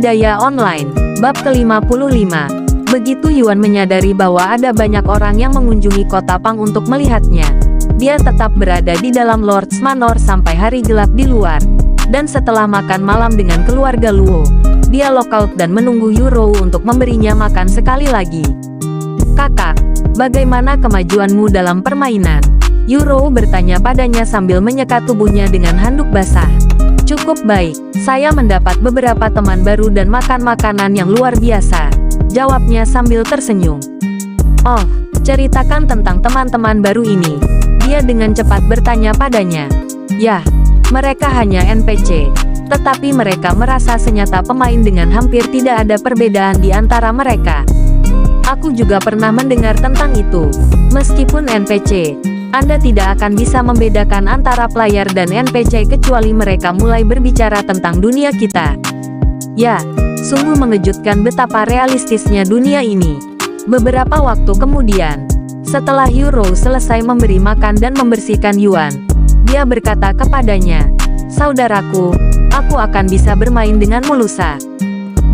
Budidaya Online, Bab ke-55. Begitu Yuan menyadari bahwa ada banyak orang yang mengunjungi kota Pang untuk melihatnya, dia tetap berada di dalam Lord's Manor sampai hari gelap di luar. Dan setelah makan malam dengan keluarga Luo, dia lockout dan menunggu Yurou untuk memberinya makan sekali lagi. "Kakak, bagaimana kemajuanmu dalam permainan?" Yurou bertanya padanya sambil menyekat tubuhnya dengan handuk basah. "Cukup baik, saya mendapat beberapa teman baru dan makan makanan yang luar biasa," jawabnya sambil tersenyum. "Oh, ceritakan tentang teman-teman baru ini," dia dengan cepat bertanya padanya. "Yah, mereka hanya NPC, tetapi mereka merasa senyata pemain dengan hampir tidak ada perbedaan di antara mereka. Aku juga pernah mendengar tentang itu. Meskipun NPC, Anda tidak akan bisa membedakan antara player dan NPC kecuali mereka mulai berbicara tentang dunia kita. Ya, sungguh mengejutkan betapa realistisnya dunia ini." Beberapa waktu kemudian, setelah Yurou selesai memberi makan dan membersihkan Yuan, dia berkata kepadanya, "Saudaraku, aku akan bisa bermain denganmu lusa.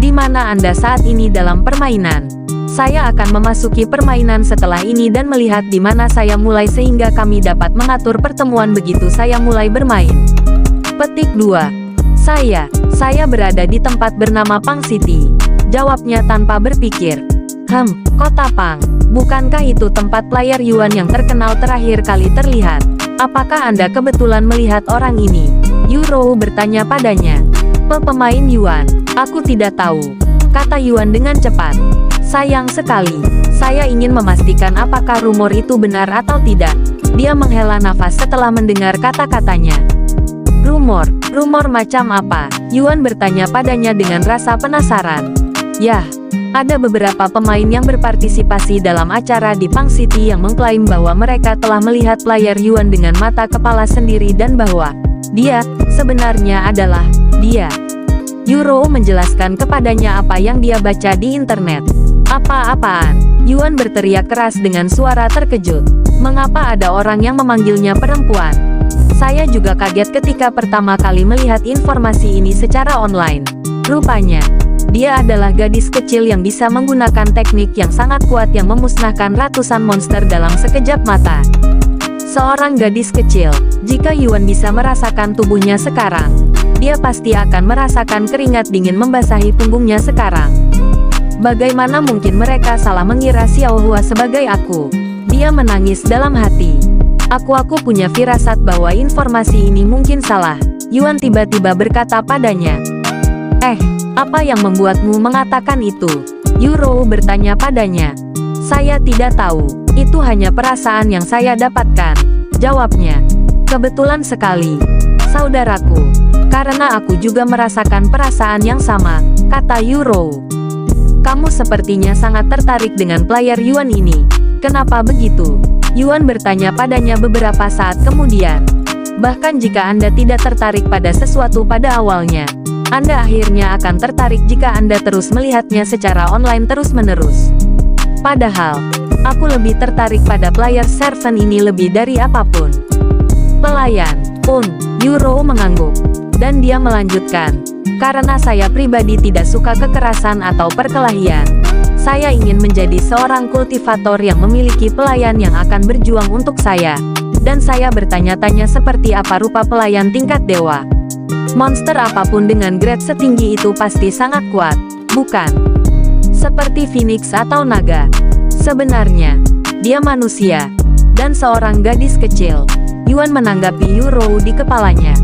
Di mana Anda saat ini dalam permainan? Saya akan memasuki permainan setelah ini dan melihat di mana saya mulai sehingga kami dapat mengatur pertemuan begitu saya mulai bermain." Petik 2. Saya berada di tempat bernama Pang City," jawabnya tanpa berpikir. Kota Pang. Bukankah itu tempat player Yuan yang terkenal terakhir kali terlihat? Apakah Anda kebetulan melihat orang ini?" Yurou bertanya padanya. Pemain Yuan, aku tidak tahu," kata Yuan dengan cepat. "Sayang sekali, saya ingin memastikan apakah rumor itu benar atau tidak." Dia menghela nafas setelah mendengar kata-katanya. Rumor macam apa?" Yuan bertanya padanya dengan rasa penasaran. "Yah, ada beberapa pemain yang berpartisipasi dalam acara di Pang City yang mengklaim bahwa mereka telah melihat player Yuan dengan mata kepala sendiri dan bahwa dia sebenarnya adalah dia." Yurou menjelaskan kepadanya apa yang dia baca di internet. "Apa-apaan?" Yuan berteriak keras dengan suara terkejut. "Mengapa ada orang yang memanggilnya perempuan? Saya juga kaget ketika pertama kali melihat informasi ini secara online. Rupanya, dia adalah gadis kecil yang bisa menggunakan teknik yang sangat kuat yang memusnahkan ratusan monster dalam sekejap mata." Seorang gadis kecil, jika Yuan bisa merasakan tubuhnya sekarang, dia pasti akan merasakan keringat dingin membasahi punggungnya sekarang. Bagaimana mungkin mereka salah mengira Xiaohua sebagai aku? Dia menangis dalam hati. Aku punya firasat bahwa informasi ini mungkin salah," Yuan tiba-tiba berkata padanya. Apa yang membuatmu mengatakan itu?" Yurou bertanya padanya. "Saya tidak tahu, itu hanya perasaan yang saya dapatkan," jawabnya. "Kebetulan sekali, saudaraku, karena aku juga merasakan perasaan yang sama," kata Yurou. "Kamu sepertinya sangat tertarik dengan player Yuan ini. Kenapa begitu?" Yuan bertanya padanya beberapa saat kemudian. "Bahkan jika Anda tidak tertarik pada sesuatu pada awalnya, Anda akhirnya akan tertarik jika Anda terus melihatnya secara online terus-menerus. Padahal, aku lebih tertarik pada player servant ini lebih dari apapun." "Pelayan, Yurou mengangguk. Dan dia melanjutkan, "Karena saya pribadi tidak suka kekerasan atau perkelahian. Saya ingin menjadi seorang kultivator yang memiliki pelayan yang akan berjuang untuk saya. Dan saya bertanya-tanya seperti apa rupa pelayan tingkat dewa. Monster apapun dengan grade setinggi itu pasti sangat kuat, bukan? Seperti Phoenix atau naga. Sebenarnya, dia manusia. Dan seorang gadis kecil." Yuan menanggapi Yurou di kepalanya.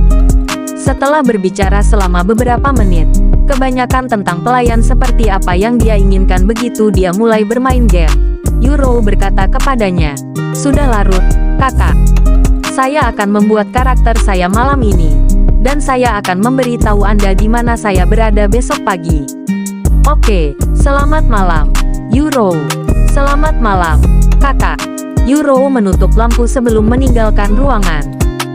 Setelah berbicara selama beberapa menit, kebanyakan tentang pelayan seperti apa yang dia inginkan begitu dia mulai bermain game, Yurou berkata kepadanya, "Sudah larut, kakak. Saya akan membuat karakter saya malam ini. Dan saya akan memberitahu Anda di mana saya berada besok pagi." "Oke, selamat malam, Yurou." "Selamat malam, kakak." Yurou menutup lampu sebelum meninggalkan ruangan.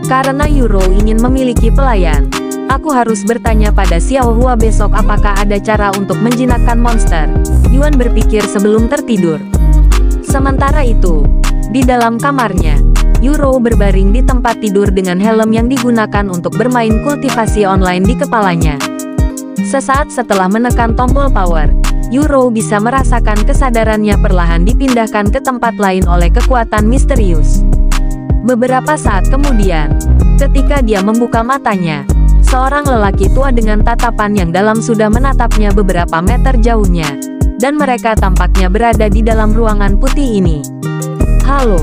Karena Yurou ingin memiliki pelayan, "Aku harus bertanya pada Xiaohua besok apakah ada cara untuk menjinakkan monster," Yuan berpikir sebelum tertidur. Sementara itu, di dalam kamarnya, Yurou berbaring di tempat tidur dengan helm yang digunakan untuk bermain kultivasi online di kepalanya. Sesaat setelah menekan tombol power, Yuro bisa merasakan kesadarannya perlahan dipindahkan ke tempat lain oleh kekuatan misterius. Beberapa saat kemudian, ketika dia membuka matanya, seorang lelaki tua dengan tatapan yang dalam sudah menatapnya beberapa meter jauhnya, dan mereka tampaknya berada di dalam ruangan putih ini. "Halo."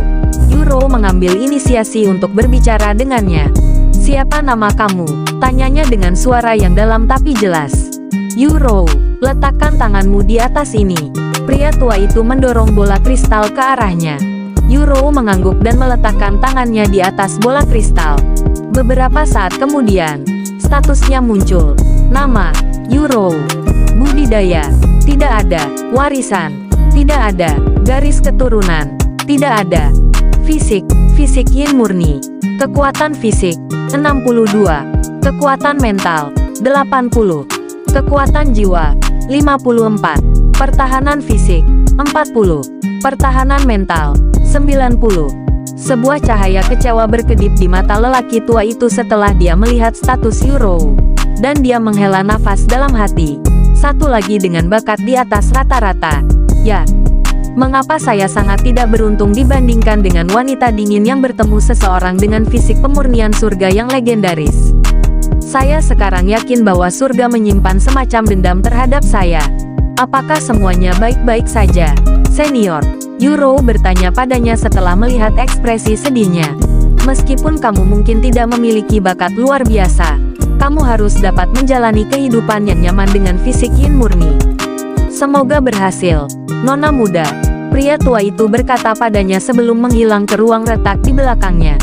Yuro mengambil inisiasi untuk berbicara dengannya. "Siapa nama kamu?" tanyanya dengan suara yang dalam tapi jelas. "Yuro, letakkan tanganmu di atas ini." Pria tua itu mendorong bola kristal ke arahnya. Yuro mengangguk dan meletakkan tangannya di atas bola kristal. Beberapa saat kemudian, statusnya muncul. Nama, Yuro. Budidaya, tidak ada. Warisan, tidak ada. Garis keturunan, tidak ada. Fisik, fisik yin murni. Kekuatan fisik, 62. Kekuatan mental, 80. Kekuatan jiwa, 54. Pertahanan fisik, 40. Pertahanan mental, 90. Sebuah cahaya kecewa berkedip di mata lelaki tua itu setelah dia melihat status Yuro. Dan dia menghela nafas dalam hati. Satu lagi dengan bakat di atas rata-rata. Ya. Mengapa saya sangat tidak beruntung dibandingkan dengan wanita dingin yang bertemu seseorang dengan fisik pemurnian surga yang legendaris. Saya sekarang yakin bahwa surga menyimpan semacam dendam terhadap saya. Apakah semuanya baik-baik saja, senior? Yuro bertanya padanya setelah melihat ekspresi sedihnya. Meskipun kamu mungkin tidak memiliki bakat luar biasa, kamu harus dapat menjalani kehidupan yang nyaman dengan fisik yin murni. Semoga berhasil, nona muda. Pria tua itu berkata padanya sebelum menghilang ke ruang retak di belakangnya.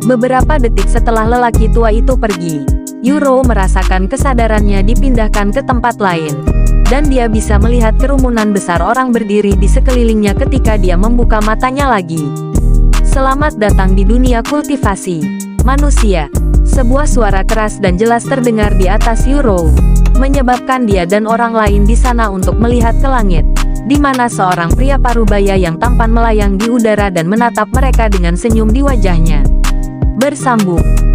Beberapa detik setelah lelaki tua itu pergi, Yuro merasakan kesadarannya dipindahkan ke tempat lain. Dan dia bisa melihat kerumunan besar orang berdiri di sekelilingnya ketika dia membuka matanya lagi. "Selamat datang di dunia kultivasi, manusia." Sebuah suara keras dan jelas terdengar di atas Yuro, menyebabkan dia dan orang lain di sana untuk melihat ke langit, di mana seorang pria parubaya yang tampan melayang di udara dan menatap mereka dengan senyum di wajahnya. Bersambung.